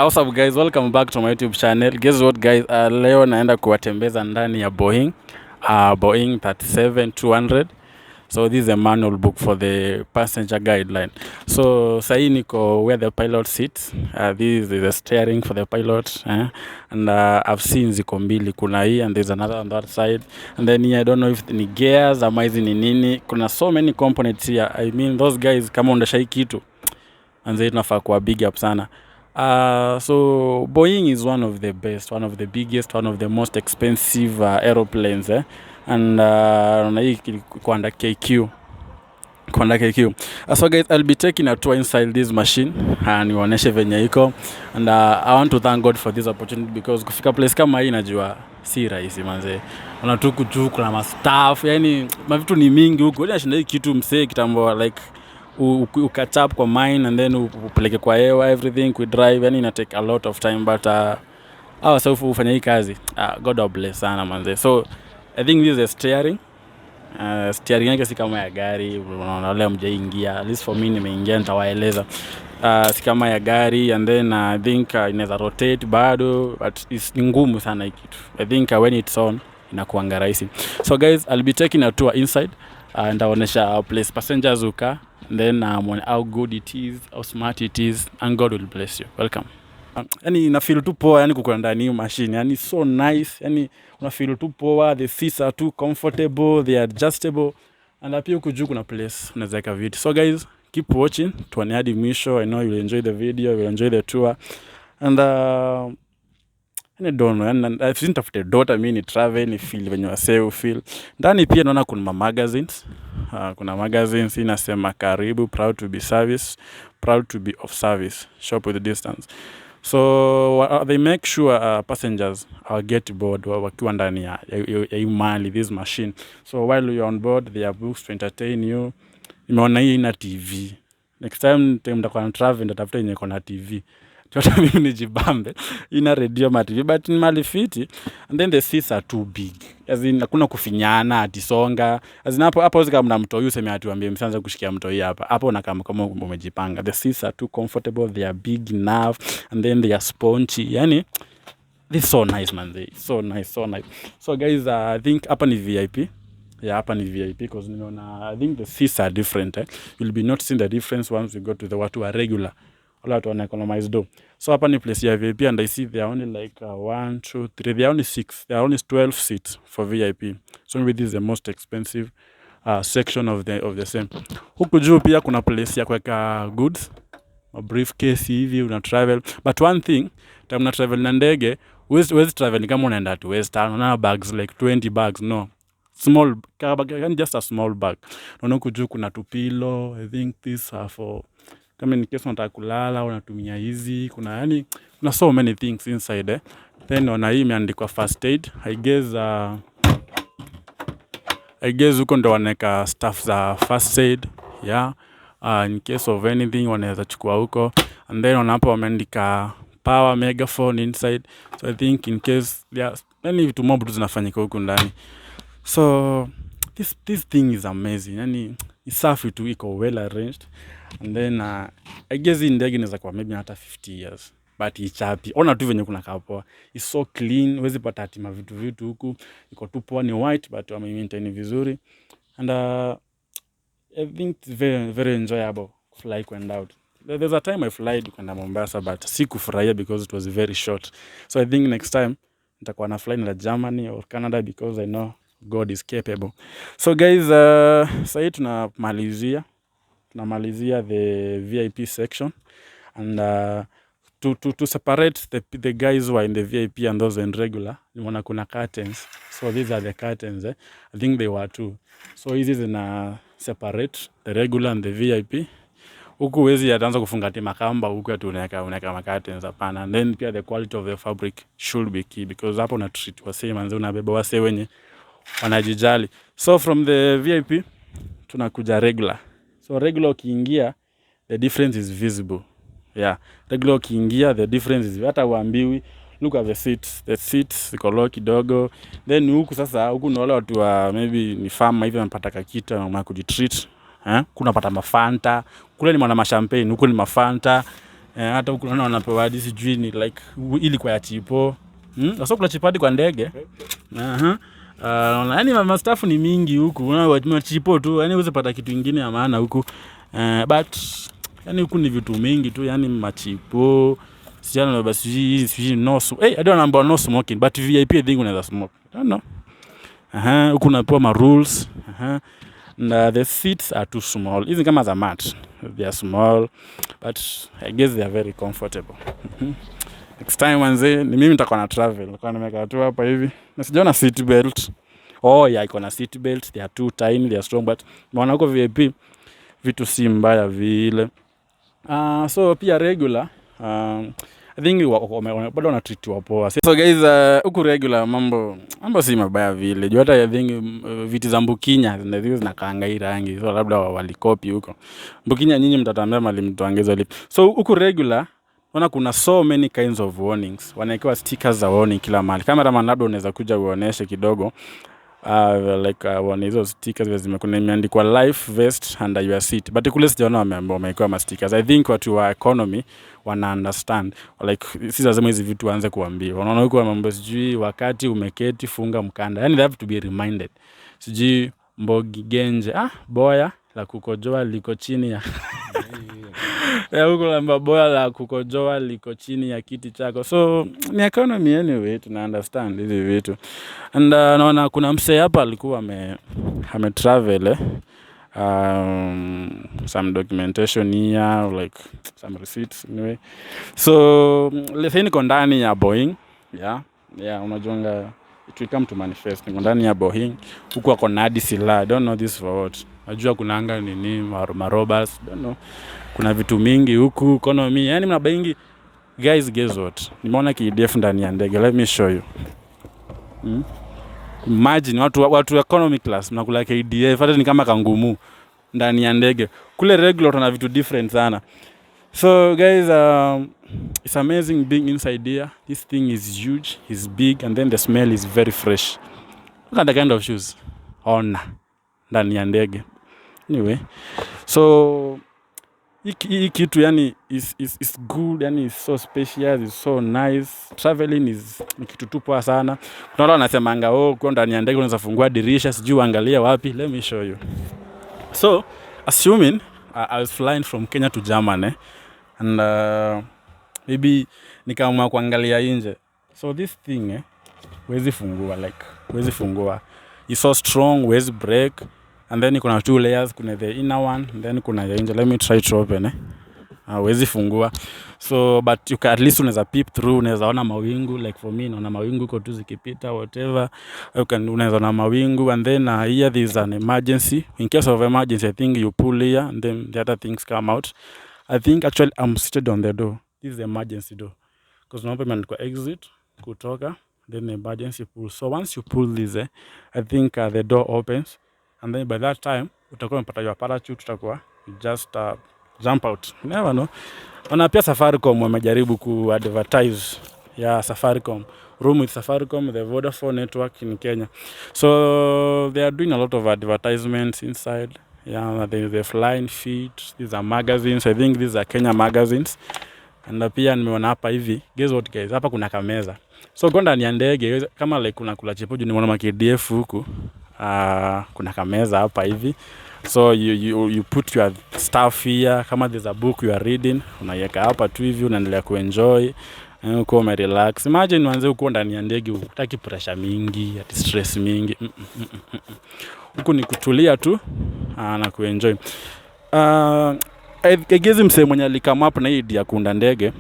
What's up guys, welcome back to my YouTube channel. Guess what guys, leo naenda kuwatembeza ndani ya Boeing Boeing 37-200. So this is a manual book for the passenger guideline. So sahi niko where the pilot sits. This is the steering for the pilot, and I've seen ziko mbili, kuna hii and there's another on that side, and then here I don't know if ni gears ama hizi ni nini. Kuna so many components here. I mean those guys kama undasha hii kitu anze tunafaa kuwa big up sana. So Boeing is one of the best, one of the biggest, one of the most expensive aeroplanes, and kwanda KQ. So guys, I'll be taking a tour inside this machine and niwaoneshe venye iko, and I want to thank God for this opportunity because kufika place kama hii najua si rahisi manze. Unatuku tu kuna ma staff, yani mavitu ni mingi huko. Nashinda hii kitu msee kitambo like catch up kwa mine and then upeleke kwa hewa everything we drive, yani ina take a lot of time, but so ufanya hii kazi God bless sana manze. So I think this is a steering yake si kama ya gari, unaona wale mjaingia, at least for me nimeingia nitawaeleza. Si kama ya gari, and then I think inaweza rotate bado, but it's ngumu sana hii kitu. I think when it's on inakuanga rahisi. So guys, I'll be taking a tour inside and I'll place passengers uka, then on how good it is, how smart it is, and God will bless you. Welcome. Yani na feel tu poa, yani kuko ndani hiyo machine, yani so nice, yani una feel tu poa, the seats are too comfortable, they are adjustable, and pia huko juu kuna place unaweza weka vitu. So guys, keep watching tuone hadi mwisho. I know you'll enjoy the video, you'll enjoy the tour, and I don't know, and I think after daughter mimi ni travel ni feel when you say feel. Ndani pia naona kuna magazines. Kuna magazines inasema karibu, proud to be service, proud to be of service, shop with distance. So they make sure passengers get board wakiwa ndani ya imali this machine. So while you're on board, there are books to entertain you. Nimeona hii ina TV. Next time mtakuwa travel ndatafuta yenye iko na TV. Tuota mimi nijibambe. Ina radio ma TV, but ni mali fiti. And then the seats are too big. As in hakuna kufinyana atisonga. As in hapo kama mna mtoi useme atuambie msianze kushikia mtoi hapa. Hapo na kama umejipanga. The seats are too comfortable, they are big enough, and then they are spongy. Yani this is so nice man. So nice. So guys, I think hapa ni VIP. Yeah, hapa ni VIP because I think the seats are different. You'll be noticing the difference once you go to the watu are regular. Wala watu wana economize do. So hapa ni place ya VIP, and I see there are only like 1, 2, 3, there are only 6. There are only 12 seats for VIP. So maybe this is the most expensive section of the same. Huku juu pia kuna place ya kuweka goods, a briefcase hivi una travel. But one thing, time na travel na ndege, huwezi travel kama unaenda to Western, una bags like 20 bags, no. Small bag, just a small bag. Naona huku juu kuna pillow. I think these are for kama in case unataka kulala unatumia hizi. Kuna so many things inside. Then on hii imeandikwa first aid. I guess huko ndo waneka stuff za first aid, yeah. In case of anything wanaweza chukua huko. And then on hapo wameandika power megaphone inside. So I think in case any vitu mob zinafanyika huko ndani. So this thing is amazing. Yani isafi tu, iko well arranged. And then I guess in ndege inaweza kwa maybe hata 50 years, but ichapi. Ona tu venye kuna kapoa. It's so clean. Huwezi pata hatima vitu huku. Iko tu poa, ni white but wame-maintain vizuri. And I think it's very very enjoyable fly kwenda out. There's a time I flied kwenda Mombasa, but sikufurahia because it was very short. So I think next time nitakuwa na fly na Germany or Canada because I know God is capable. So guys, sasa tunamalizia the VIP section, and to separate the guys who are in the VIP and those in regular, nimeona kuna curtains. So these are the curtains. I think they were 2. So hizi zina separate the regular and the VIP. Huku wezi ataanza kufunga tima kamba huku atu unaweka curtains hapana. And then pia the quality of the fabric should be key, because hapo na treat wase manze, unabeba wase wenye wanajijali. So from the VIP tunakuja regular. So regular ukiingia, the difference is visible. Yeah, regular ukiingia, the difference is hata uambiwi. Look at the seats. The seats ziko low kidogo. Then huku sasa, huku ni wale watu wa maybe ni farm hivi wanapata kakita na kujitreat. Kuna pata mafanta. Kule ni mwana champagne, huku ni mafanta. hata huku naona wanapewa hadi sijui ni like ili kwa ya chipo. Sasa kula chipadi kwa ndege. Yaani mastaff ni mingi huku. Unaona chipo tu, yaani uweze pata kitu kingine ya maana huku. But yaani huku ni vitu mingi tu, yaani machipo. Sijana basi no I don't know about no smoking, but VIP I think unaweza smoke. I don't know. Huku unapewa ma rules. And the seats are too small. Hizi kama za mat. They are small, but I guess they are very comfortable. Next time manze, ni mimi nitakuwa na travel. Nitakuwa nimekaa tu hapa hivi. Na sijaona seat belt. Iko na seat belt. They are too tiny, they are strong, but maana huko VIP vitu si mbaya vile. So pia regular, I think bado wanatreatiwa poa. So guys, huku regular mambo si mabaya vile. Juu hata I think viti za Mbukinya zinakaanga hii rangi. So labda walikopi huko. Mbukinya nyinyi mtatambia mali mtuangezo lipi. So huku regular kuna so many kinds of warnings. Wanaekewa stickers za warning kila mahali. Cameraman labda unaweza kuja uoneshe kidogo. Like one hizo stickers zimekuna imeandikwa life vest under your seat, but kule sijaona wamewekewa ma stickers. I think watu wa economy wana understand, like si lazima hizi vitu waanze kuambia. Unaona huko mambo sijui wakati umeketi funga mkanda, yani they have to be reminded. Sijui Mbogi Genje boya la kukojoa liko chini ya huko lamba boya la kukojoa liko chini ya kiti chako. So ni economy anyway, tuna understand hizi vitu. And naona kuna msee hapa alikuwa ame travel some documentation here, like some receipts anyway. So let's say niko ndani ya Boeing, unajonga it will come to manifest. Niko ndani ya Boeing, huko ako na hadi silaha. I don't know this for what. Najua kuna anga nini marobas, don't know. Kuna vitu mingi huku economy, yani mnabaingi. Guys, guess what? Nimeona KDF ndani ya ndege. Let me show you. Imagine watu economy class mnakula KDF, hata ni kama kangumu ndani ya ndege. Kule regular tuna vitu different sana. So guys, it's amazing being inside here. This thing is huge, is big, and then the smell is very fresh. Look at the kind of shoes. Ndani ya ndege. Anyway, so hii kitu yani is good, yani is so spacious, is so nice. Traveling is kitu tu poa sana. Kuna wale wanasemanga kwa ndani ya ndege unaweza fungua dirisha, sijui angalia wapi. Let me show you. So assuming I was flying from Kenya to Germany, and maybe nikaamua kuangalia nje. So this thing huwezi fungua, it's so strong, huwezi break. And then kuna two layers, kuna the inner one, and then kuna ya nje. Let me try to open huwezi fungua. So but you can at least unaweza peep through, unaweza ona mawingu. Like for me naona mawingu iko tu zikipita whatever. Unaweza ona mawingu. And then here there is an emergency. In case of emergency, I think you pull here and then the other things come out. I think actually I'm seated on the door. This is the emergency door, because unapo imeandikwa exit kutoka, then the emergency pull. So once you pull this I think the door opens, and then by that time utakuwa umepata your parachute, utakuwa just jump out. You never know. Ona pia Safaricom wamejaribu ku-advertise Safaricom, room with Safaricom, the Vodafone network in Kenya. So they are doing a lot of advertisements inside. The Flying Feet, these are magazines. I think these are Kenya magazines. And pia nimeona hapa hivi. Guess what guys? Hapa kuna kameza. So kwenda ni ndege kama like kuna kula chipoju, nimeona ma KDF huku. Kuna kameza hapa hivi. So you put your stuff here. Kama there's a book you are reading, unaiweka hapa tu hivi, unaendelea kuenjoy, uko umerelax. Imagine uanze uko ndani ya ndege, hutaki pressure mingi, ati stress mingi. Huku ni kutulia tu na kuenjoy. I guess msee mwenye alikama up na hii idea kuunda ndege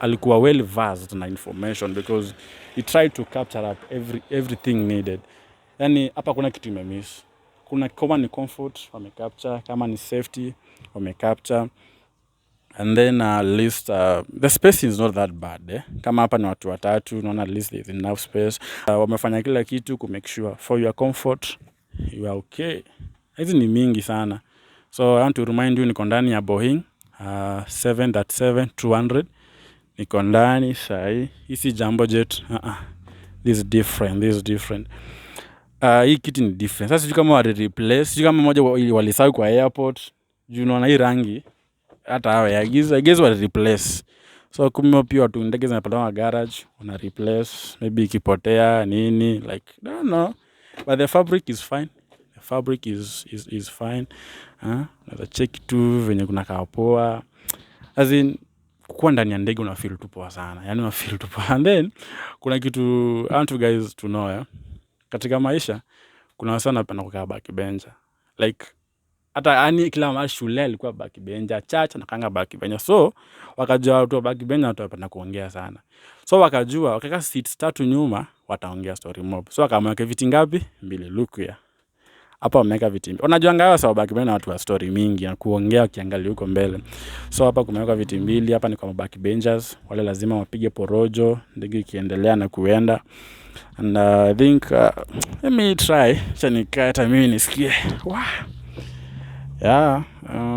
alikuwa well versed na information, because he tried to capture up everything needed. Yani hapa kuna kitu imemiss. Kama ni comfort wamecapture, kama ni safety wamecapture, and then at least the space is not that bad. Kama hapa ni watu watatu, unaona at least there is enough space. Wamefanya kila kitu ku make sure for your comfort you are okay. Hizi ni mingi sana. So I want to remind you, niko ndani ya Boeing 737-200. Niko ndani sahi. Hii Jambo Jet. This is different. Hii kiti ni different. Sasa sijui kama wali replace, sijui kama moja walisahau kwa airport. Juu unaona hii rangi hata hao I guess wa replace. So kumbe pia watu ndege zinapelekwa garage una replace, maybe ikipotea nini, like I don't know, but the fabric is fine. The fabric is fine. Unaweza check tu venye kuna kapoa, as in kuwa ndani ya ndege una feel tu poa sana, yani una feel tu poa. And then kuna kitu I want you guys to know, katika maisha kuna wasa napenda kukaa backbencher, like hata yani kila mara shule alikuwa backbencher, church anakanga backbencher. So wakajua watu wa backbencher watu wanapenda kuongea sana, so wakajua wakaka seats 3 nyuma wataongea story mob. So wakamweka viti ngapi? 2. Look here, hapa wameweka viti. Unajua ngawa sababu backbencher watu wa story mingi na kuongea ukiangalia huko mbele. So hapa kumeweka viti 2, hapa ni kwa backbenchers, wale lazima wapige porojo ndege ikiendelea na kuenda. And I think let me try chanika hata mimi nisikie. Yeah,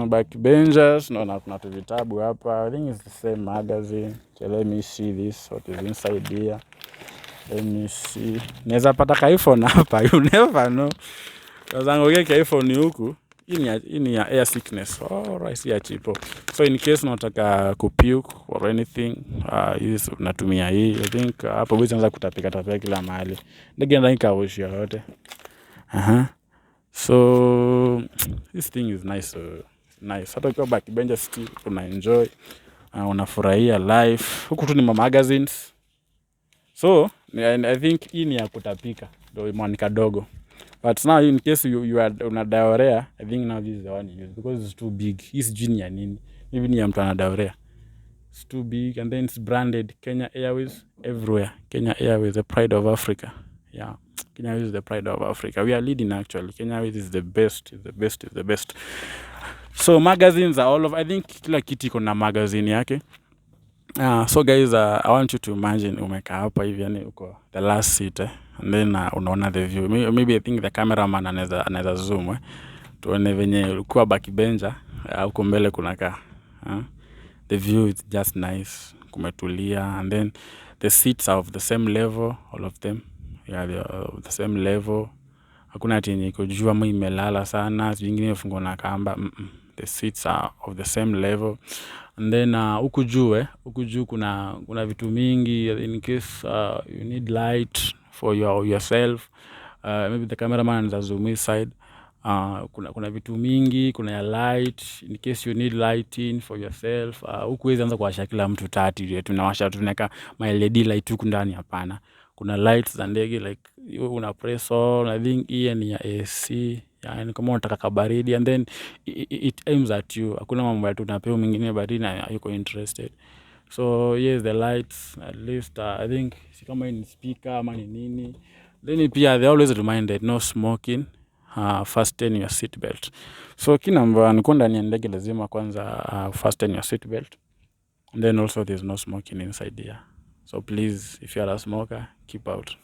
backbenchers, no, kuna tu vitabu hapa. I think it's the same magazine. So let me see this, what is inside here. Let me see. Naweza pata ka iPhone hapa, you never know. Kazangu yake iPhone huku, hii ni ya air sickness. Right, ya chipo. So in case unataka kupuke or anything, hizi unatumia hii. I think hapo wewe unaweza kutapika kila mahali. Ndege ndani kaoshi yote. So this thing is nice, nice. Hata ukiwa backbencher still una enjoy, unafurahia life. Huku tu ni magazines. So I think hii ni ya kutapika, ndio imeandika dogo. But now in case you are una diarrhea, I think now this is the one you use because it's too big. It's junior nini. Even ni ya mtu ana diarrhea. It's too big, and then it's branded Kenya Airways everywhere. Kenya Airways, the pride of Africa. Yeah. Kenya Airways is the pride of Africa. We are leading actually. Kenya Airways is the best, is the best, is the best. So magazines are all of, I think kila kiti kuna magazine yake. So guys, I want you to imagine umekaa hapa hivi, yani uko the last seat, and then unaona the view. Maybe I think the cameraman anaweza zoom, tuone venye ulikuwa backbencher huko mbele kunakaa. The view is just nice, kumetulia, and then the seats are of the same level, all of them. Yeah, they are of the same level. Hakuna ati yenye iko juu ama imelala sana, zingine imefungwa na kamba. The seats are of the same level. And then huku juu kuna vitu mingi in case you need light for yourself. Maybe the cameraman anaweza zoom inside. Kuna vitu mingi, kuna ya light in case you need lighting for yourself. Huku wezi anza kuwasha kila mtu 30, tunawasha tunaweka my LED light huku ndani, hapana. Kuna lights za ndege, like una press on. I think hii ni ya AC, yani kama unataka kabaridi, and then it aims at you. Hakuna mambo ya tunapewa mwingine baridi na yuko interested. So yes, the lights at least I think si kama ni speaker ama ni nini. Then pia they always reminded no smoking, fasten your seat belt. So kinamba niko ndani ya ndege lazima kwanza fasten your seat belt. And then also there's no smoking inside here. So please, if you are a smoker, keep out.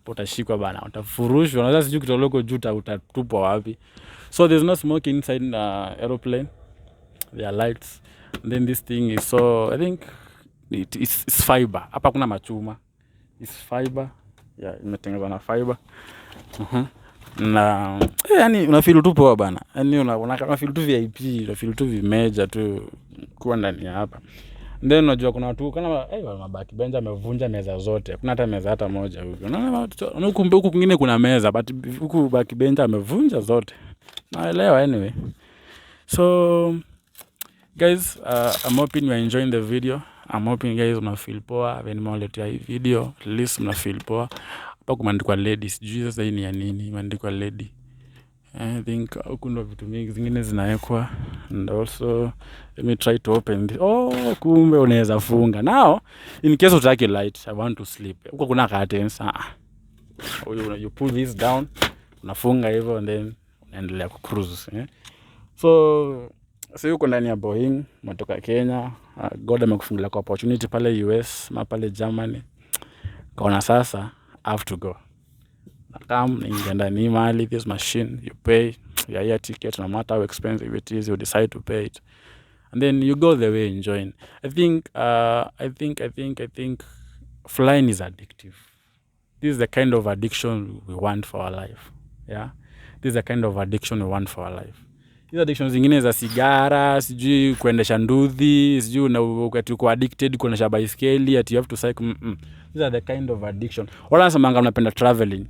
Utashikwa bana, utafurushwa, unaweza sijui kitoloko juu utatupwa wapi. So there's no smoking inside the aeroplane. There are lights. And then this thing is, so I think it's fiber. Hapa kuna machuma. It's fiber. Yeah, imetengenezwa na fiber. Na yani unafeel tu poa bana. Yani unafeel tu VIP, unafeel tu vimeja tu kuwa ndani hapa. Then unajua kuna watu kana backbencher amevunja meza zote. Kuna hata meza hata moja huko. Unaona huku kwingine kuna meza, but huku backbencher amevunja zote. Naelewa anyway. So guys, I'm hoping you are enjoying the video. I'm hoping guys mna feel poa when mnaletea hii video. At least mna feel poa. Hapa kumeandikwa ladies. Sijui sasa hii ni ya nini imeandikwa lady. I think huku ndo vitu mingi zingine zinawekwa. And also let me try to open this. Kumbe unaweza funga. Now in case utaki light, I want to sleep. Huko kuna curtains. You pull this down, unafunga hivyo, and then unaendelea ku cruise. So yuko ndani ya Boeing, matoka Kenya. God amekufungulia kwa opportunity pale US, pale Germany. Kaona sasa I have to go. Come ingienda ni mali this machine, you pay your air ticket, no matter how expensive it is, you decide to pay it, and then you go the way enjoying. I think flying is addictive. This is the kind of addiction we want for our life. Yeah, this is the kind of addiction we want for our life. Hizo addictions zingine za sigara, sijui kuendesha nduthi, sijui na uko addicted kuendesha baiskeli, ati you have to cycle. These are the kind of addiction. Wala nasemanga unapenda traveling.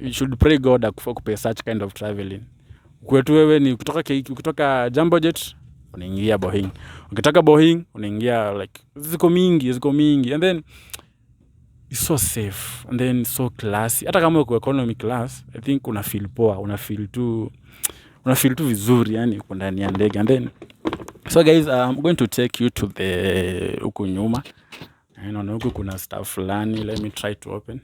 You should pray God akupe such kind of traveling. Kwetu wewe ni kutoka Jambo Jet unaingia Boeing. Ukitaka Boeing unaingia like ziko mingi and then it's so safe and then so classy. Hata kama uko economy class, I think una feel poa, una feel tu vizuri yani uko ndani ya ndege. And then so guys, I'm going to take you to the huku nyuma. Huku kuna stuff fulani. Let me try to open.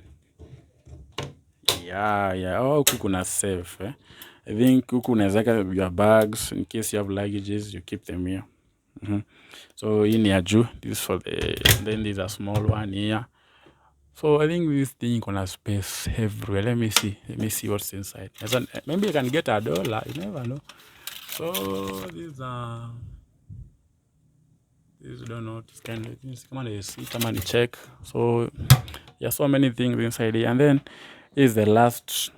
Yeah. Huku kuna safe. I think huku unaweka your bags in case you have luggages, you keep them here. So hii ni ya juu. This for then there's a small one here. So I think this thing gonna space everywhere. Let me see what's inside. Maybe you can get $1. You never know. So these don't know. This kind of things. Come on, check. So so many things inside here. And then is the last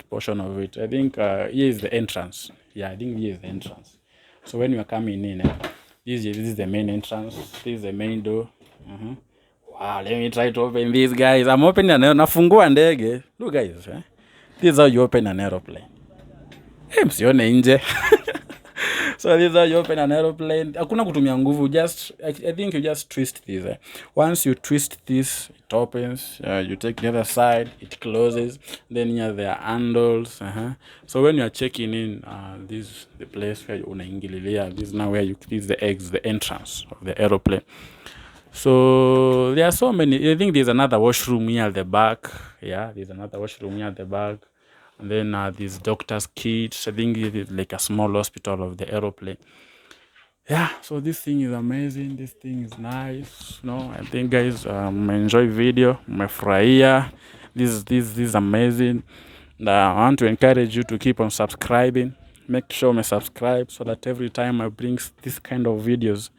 portion of it. I think here is the entrance. Yeah, I think here is the entrance. So when you are coming in, this is the main entrance. This is the main door. Wow, let me try to open this, guys. I'm opening nafungua ndege. Look guys, this is how you open an aeroplane. Msione nje. So this is how you open an aeroplane. Hakuna kutumia nguvu. I think you just twist this. Once you twist this, it opens. You take the other side, it closes. Then here there are handles. So when you are checking in, this is the place where you unaingililia. This is now where this is the entrance of the aeroplane. So there are so many. I think there's another washroom here at the back. Yeah, there's another washroom here at the back. And then these doctor's kits. I think it is like a small hospital of the aeroplane. Yeah, so this thing is amazing. This thing is nice. I think guys, enjoy video. Mmefurahia. This is amazing. And I want to encourage you to keep on subscribing. Make sure you subscribe so that every time I bring this kind of videos,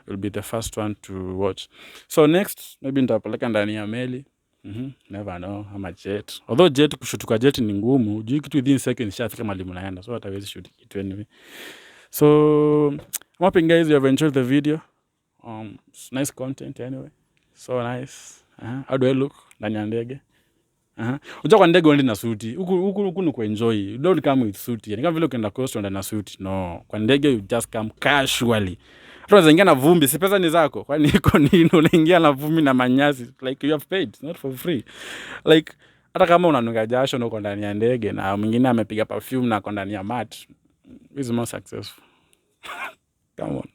will be the first one to watch. So next, maybe nitapeleka ndani ya meli. Never know, ama jet. Although kushutuka jet ni ngumu, juu kitu within seconds shafika mahali mnaenda. So hatawezi shoot it anyway. So I'm hoping guys you have enjoyed the video. It's nice content anyway. So nice. How do I look ndani ya ndege? Unajua kwa ndege uende na suti. Huku ni kuenjoy. You don't come with suit. Ni kama vile ukienda coast uende na suit. No. Kwa ndege you just come casually. Unaweza ingia na vumbi, si pesa ni zako. Kwani iko nini unaingia na vumbi na manyasi? Like you have paid, not for free. Like hata kama unanuka jasho na uko ndani ya ndege na mwingine amepiga perfume na uko ndani ya mat, is more successful. Come on.